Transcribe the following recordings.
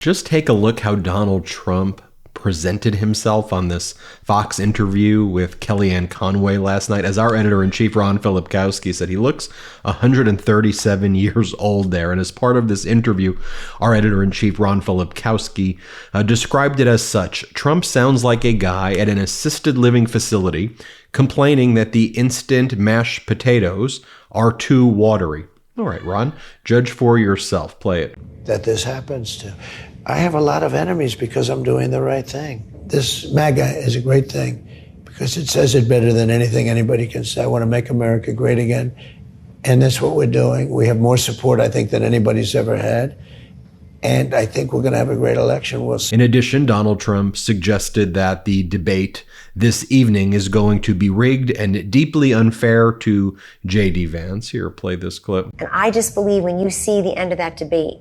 Just take a look how Donald Trump presented himself on this Fox interview with Kellyanne Conway last night. As our editor-in-chief, Ron Filipkowski, said, he looks 137 years old there. And as part of this interview, our editor-in-chief, Ron Filipkowski, described it as such. Trump sounds like a guy at an assisted living facility complaining that the instant mashed potatoes are too watery. All right, Ron, judge for yourself. Play it. That this happens to. I have a lot of enemies because I'm doing the right thing. This Maga is a great thing because it says it better than anything anybody can say. I want to make America great again. And that's what we're doing. We have more support, I think, than anybody's ever had. And I think we're going to have a great election. We'll see. In addition, Donald Trump suggested that the debate this evening is going to be rigged and deeply unfair to J.D. Vance. Here, play this clip. And I just believe when you see the end of that debate,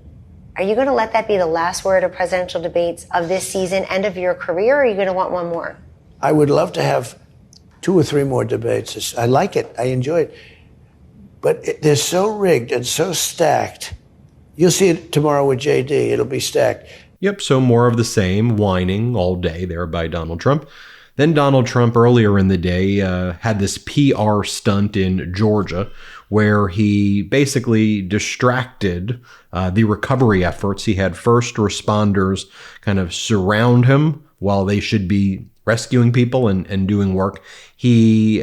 are you going to let that be the last word of presidential debates of this season, end of your career, or are you going to want one more? I would love to have 2 or 3 more debates. I like it. I enjoy it. But they're so rigged and so stacked. You'll see it tomorrow with JD. It'll be stacked. Yep, so more of the same, whining all day there by Donald Trump. Then Donald Trump earlier in the day had this PR stunt in Georgia where he basically distracted the recovery efforts. He had first responders kind of surround him while they should be rescuing people and doing work. He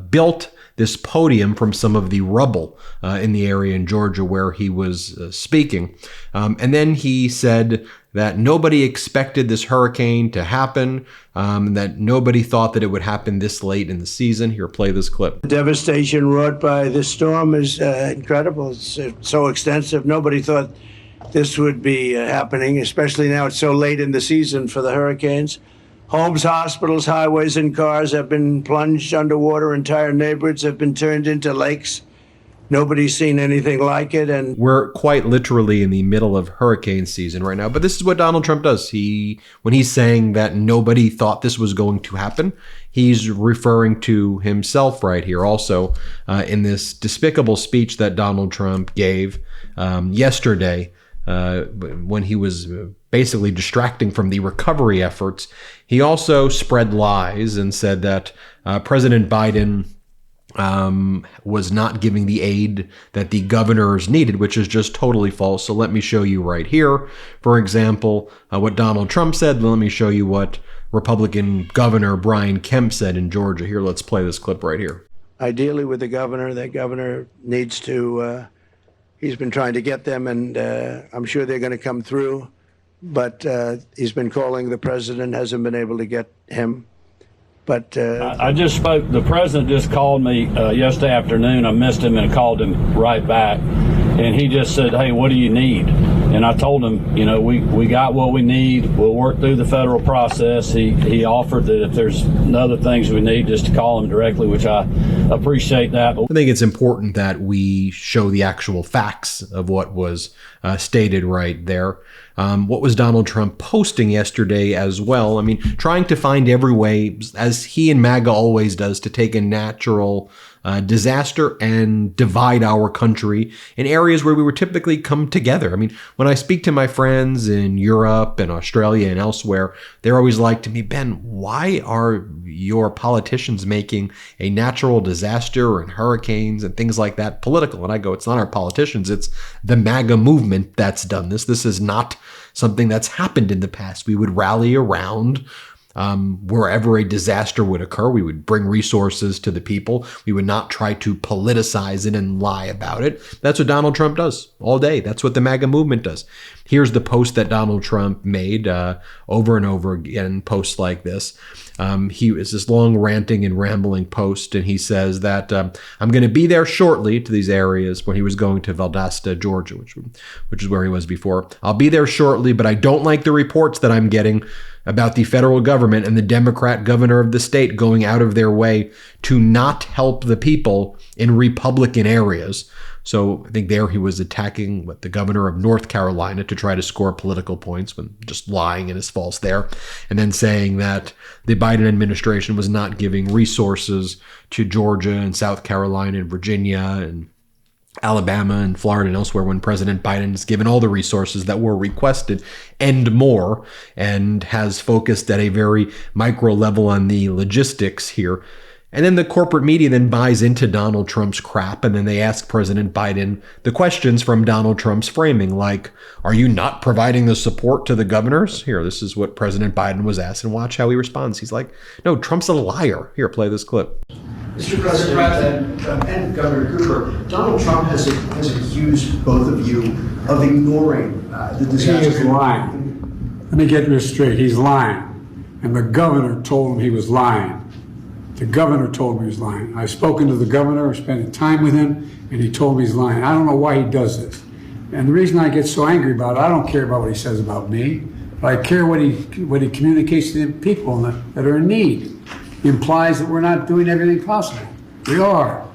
built this podium from some of the rubble in the area in Georgia where he was speaking. And then he said that nobody expected this hurricane to happen, that nobody thought that it would happen this late in the season. Here, play this clip. The devastation wrought by this storm is incredible. It's so extensive. Nobody thought this would be happening, especially now it's so late in the season for the hurricanes. Homes, hospitals, highways, and cars have been plunged underwater. Entire neighborhoods have been turned into lakes. Nobody's seen anything like it. And we're quite literally in the middle of hurricane season right now. But this is what Donald Trump does. When he's saying that nobody thought this was going to happen, he's referring to himself right here. Also, in this despicable speech that Donald Trump gave yesterday, when he was basically distracting from the recovery efforts, he also spread lies and said that President Biden was not giving the aid that the governors needed, which is just totally false. So let me show you right here, for example, what Donald Trump said. Let me show you what Republican Governor Brian Kemp said in Georgia. Here, let's play this clip right here. Ideally with the governor, that governor needs to, he's been trying to get them, and I'm sure they're going to come through. But he's been calling the president, hasn't been able to get him. But I just spoke. The president just called me yesterday afternoon. I missed him and called him right back. And he just said, hey, what do you need? And I told him, you know, we got what we need. We'll work through the federal process. He offered that if there's other things we need, just to call him directly, which I appreciate that. I think it's important that we show the actual facts of what was stated right there. What was Donald Trump posting yesterday as well? I mean, trying to find every way, as he and Maga always does, to take a natural disaster and divide our country in areas where we would typically come together. I mean, when I speak to my friends in Europe and Australia and elsewhere, they're always like to me, Ben, why are your politicians making a natural disaster and hurricanes and things like that political? And I go, it's not our politicians, it's the MAGA movement that's done this. This is not something that's happened in the past. We would rally around wherever a disaster would occur. We would bring resources to the people. We would not try to politicize it and lie about it. That's what Donald Trump does all day. That's what the MAGA movement does. Here's the post that Donald Trump made over and over again, posts like this. He is this long ranting and rambling post, and he says that I'm going to be there shortly to these areas when he was going to Valdosta, Georgia, which is where he was before. I'll be there shortly, but I don't like the reports that I'm getting about the federal government and the Democrat governor of the state going out of their way to not help the people in Republican areas. So I think there he was attacking the governor of North Carolina to try to score political points when just lying and is false there. And then saying that the Biden administration was not giving resources to Georgia and South Carolina and Virginia and Alabama and Florida and elsewhere when President Biden has given all the resources that were requested and more, and has focused at a very micro level on the logistics here. And then the corporate media then buys into Donald Trump's crap, and then they ask President Biden the questions from Donald Trump's framing, like, are you not providing the support to the governors? Here, this is what President Biden was asked, and watch how he responds. He's like, no, Trump's a liar. Here, play this clip. Mr. President and Governor Cooper, Donald Trump has accused both of you of ignoring the disaster. He is lying. Let me get this straight. He's lying. And the governor told him he was lying. The governor told me he was lying. I've spoken to the governor, spent time with him, and he told me he's lying. I don't know why he does this. And the reason I get so angry about it, I don't care about what he says about me, but I care what he communicates to the people that are in need. He implies that we're not doing everything possible. We are.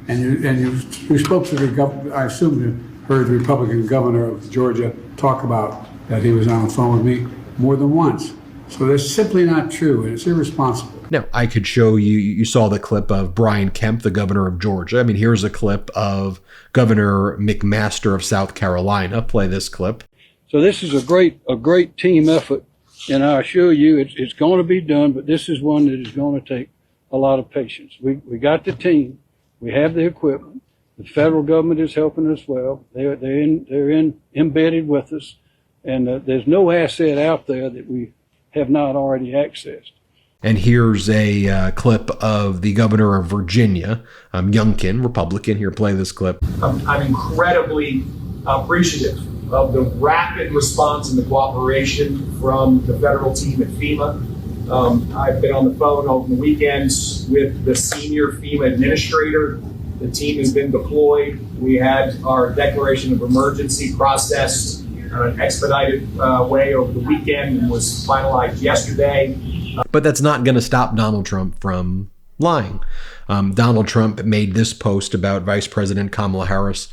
And you spoke to the governor, I assume you heard the Republican governor of Georgia talk about that he was on the phone with me more than once. So that's simply not true, and it's irresponsible. Now, I could show you, you saw the clip of Brian Kemp, the governor of Georgia. I mean, here's a clip of Governor McMaster of South Carolina. Play this clip. So this is a great team effort, and I assure you it's going to be done, but this is one that is going to take a lot of patience. We got the team. We have the equipment. The federal government is helping us well. They're embedded with us, and there's no asset out there that we have not already accessed. And here's a clip of the governor of Virginia, Youngkin, Republican. Here, play this clip. I'm incredibly appreciative of the rapid response and the cooperation from the federal team at FEMA. I've been on the phone over the weekends with the senior FEMA administrator. The team has been deployed. We had our declaration of emergency processed in an expedited way over the weekend and was finalized yesterday. But that's not going to stop Donald Trump from lying. Donald Trump made this post about Vice President Kamala Harris.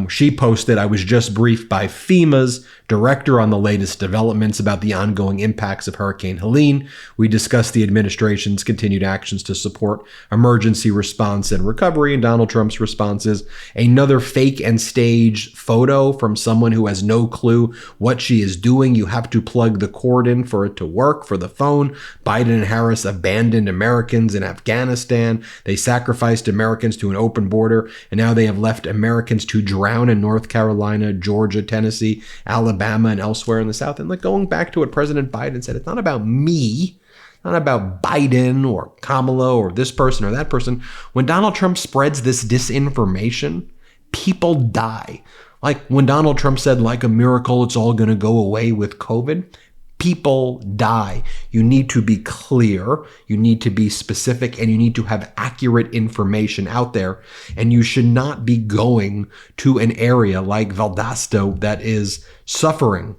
She posted, I was just briefed by FEMA's director on the latest developments about the ongoing impacts of Hurricane Helene. We discussed the administration's continued actions to support emergency response and recovery. And Donald Trump's response is another fake and staged photo from someone who has no clue what she is doing. You have to plug the cord in for it to work for the phone. Biden and Harris abandoned Americans in Afghanistan. They sacrificed Americans to an open border, and now they have left Americans to drown in North Carolina, Georgia, Tennessee, Alabama, and elsewhere in the South. And like going back to what President Biden said, it's not about me, not about Biden or Kamala or this person or that person. When Donald Trump spreads this disinformation, people die. Like when Donald Trump said, like a miracle, it's all going to go away with COVID. People die. You need to be clear, you need to be specific, and you need to have accurate information out there. And you should not be going to an area like Valdosta that is suffering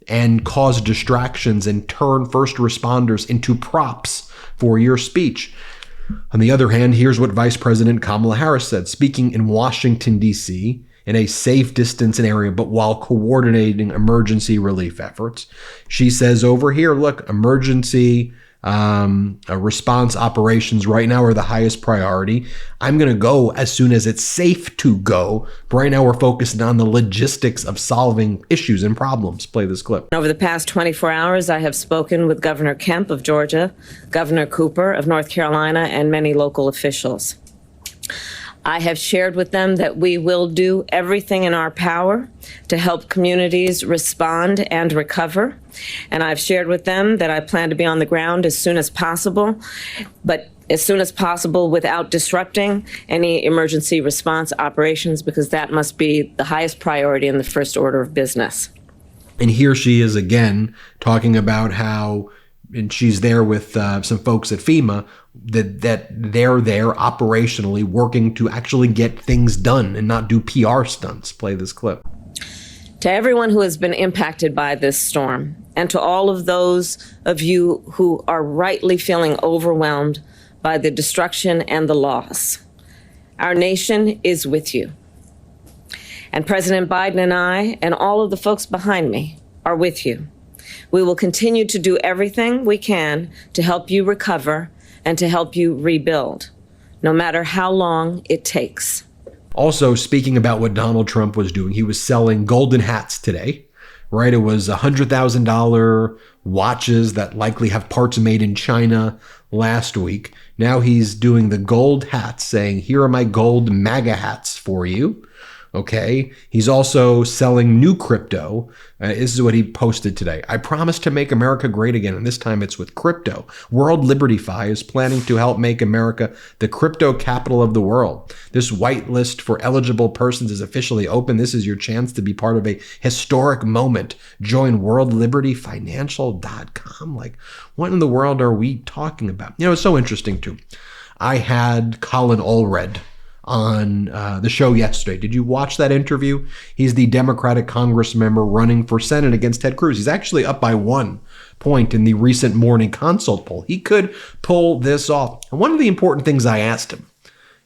and cause distractions and turn first responders into props for your speech. On the other hand, here's what Vice President Kamala Harris said, speaking in Washington, D.C., in a safe distance area, but while coordinating emergency relief efforts. She says over here, look, emergency response operations right now are the highest priority. I'm going to go as soon as it's safe to go. But right now we're focused on the logistics of solving issues and problems. Play this clip. Over the past 24 hours, I have spoken with Governor Kemp of Georgia, Governor Cooper of North Carolina, and many local officials. I have shared with them that we will do everything in our power to help communities respond and recover. And I've shared with them that I plan to be on the ground as soon as possible, but as soon as possible without disrupting any emergency response operations, because that must be the highest priority in the first order of business. And here she is again talking about how, and she's there with some folks at FEMA, that they're there operationally working to actually get things done and not do PR stunts. Play this clip. To everyone who has been impacted by this storm, and to all of those of you who are rightly feeling overwhelmed by the destruction and the loss, our nation is with you. And President Biden and I, and all of the folks behind me, are with you. We will continue to do everything we can to help you recover and to help you rebuild, no matter how long it takes. Also, speaking about what Donald Trump was doing, he was selling golden hats today, right? It was $100,000 watches that likely have parts made in China last week. Now he's doing the gold hats, saying, here are my gold MAGA hats for you. Okay. He's also selling new crypto. This is what he posted today. I promise to make America great again, and this time it's with crypto. World Liberty Fi is planning to help make America the crypto capital of the world. This whitelist for eligible persons is officially open. This is your chance to be part of a historic moment. Join worldlibertyfinancial.com. Like, what in the world are we talking about? You know, it's so interesting too. I had Colin Allred on the show yesterday. Did you watch that interview? He's the Democratic Congress member running for Senate against Ted Cruz. He's actually up by 1 point in the recent Morning Consult poll. He could pull this off. And one of the important things I asked him,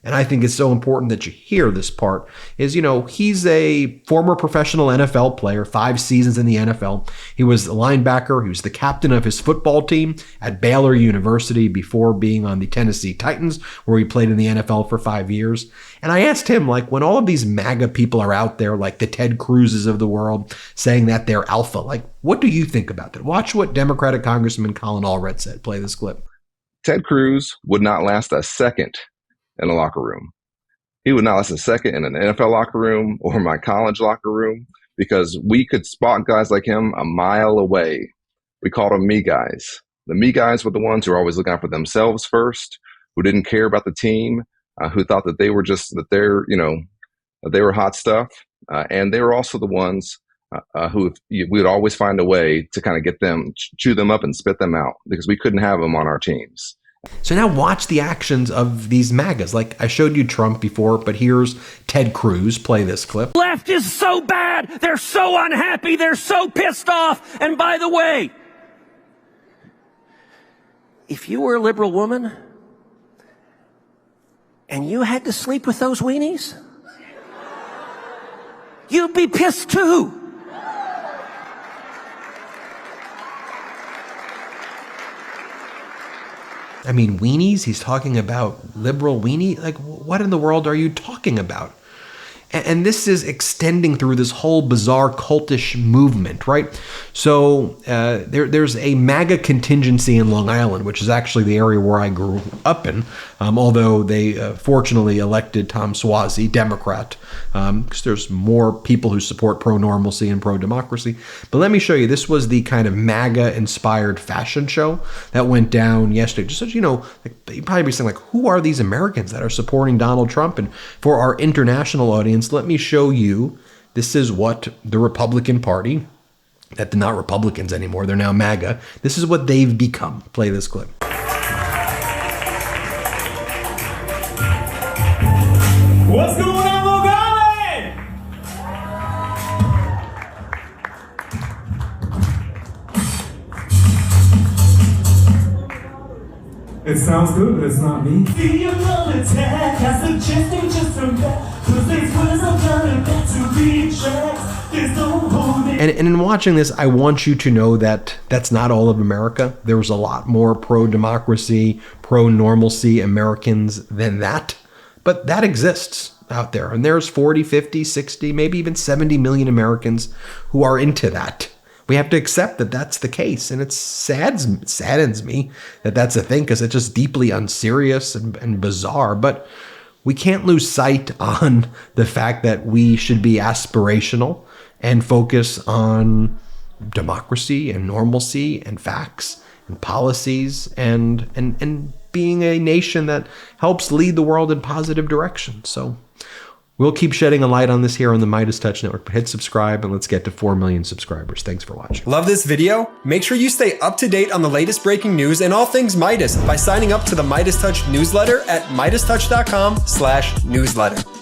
and I think it's so important that you hear this part, is, you know, he's a former professional NFL player, 5 seasons in the NFL. He was a linebacker. He was the captain of his football team at Baylor University before being on the Tennessee Titans, where he played in the NFL for 5 years. And I asked him, like, when all of these MAGA people are out there, like the Ted Cruzes of the world, saying that they're alpha, like, what do you think about that? Watch what Democratic Congressman Colin Allred said. Play this clip. Ted Cruz would not last a second in a locker room. He would not last a second in an NFL locker room or my college locker room, because we could spot guys like him a mile away. We called them me guys. The me guys were the ones who were always looking out for themselves first, who didn't care about the team, who thought that they were just, that they're, you know, that they were hot stuff. And they were also the ones who we would always find a way to kind of get them, chew them up and spit them out, because we couldn't have them on our teams. So now watch the actions of these MAGAs. Like, I showed you Trump before, but here's Ted Cruz. Play this clip. Left is so bad. They're so unhappy. They're so pissed off. And by the way, if you were a liberal woman and you had to sleep with those weenies, you'd be pissed too. I mean, weenies? He's talking about liberal weenie? Like, what in the world are you talking about? And this is extending through this whole bizarre cultish movement, right? So there's a MAGA contingency in Long Island, which is actually the area where I grew up in, although they fortunately elected Tom Suozzi, Democrat, because there's more people who support pro-normalcy and pro-democracy. But let me show you. This was the kind of MAGA-inspired fashion show that went down yesterday. Just so you know, like, you'd probably be saying, like, who are these Americans that are supporting Donald Trump? And for our international audience, let me show you, this is what the Republican Party, that they're not Republicans anymore, they're now MAGA, this is what they've become. Play this clip. What's going on, Long Island? It sounds good, but it's not me. And in watching this, I want you to know that that's not all of America. There was a lot more pro-democracy, pro-normalcy Americans than that. But that exists out there. And there's 40, 50, 60, maybe even 70 million Americans who are into that. We have to accept that that's the case. And it saddens me that that's a thing, because it's just deeply unserious and bizarre. But we can't lose sight on the fact that we should be aspirational and focus on democracy and normalcy and facts and policies and being a nation that helps lead the world in positive direction. So we'll keep shedding a light on this here on the MeidasTouch Network. But hit subscribe and let's get to 4 million subscribers. Thanks for watching. Love this video? Make sure you stay up to date on the latest breaking news and all things Meidas by signing up to the MeidasTouch newsletter at MeidasTouch.com/newsletter.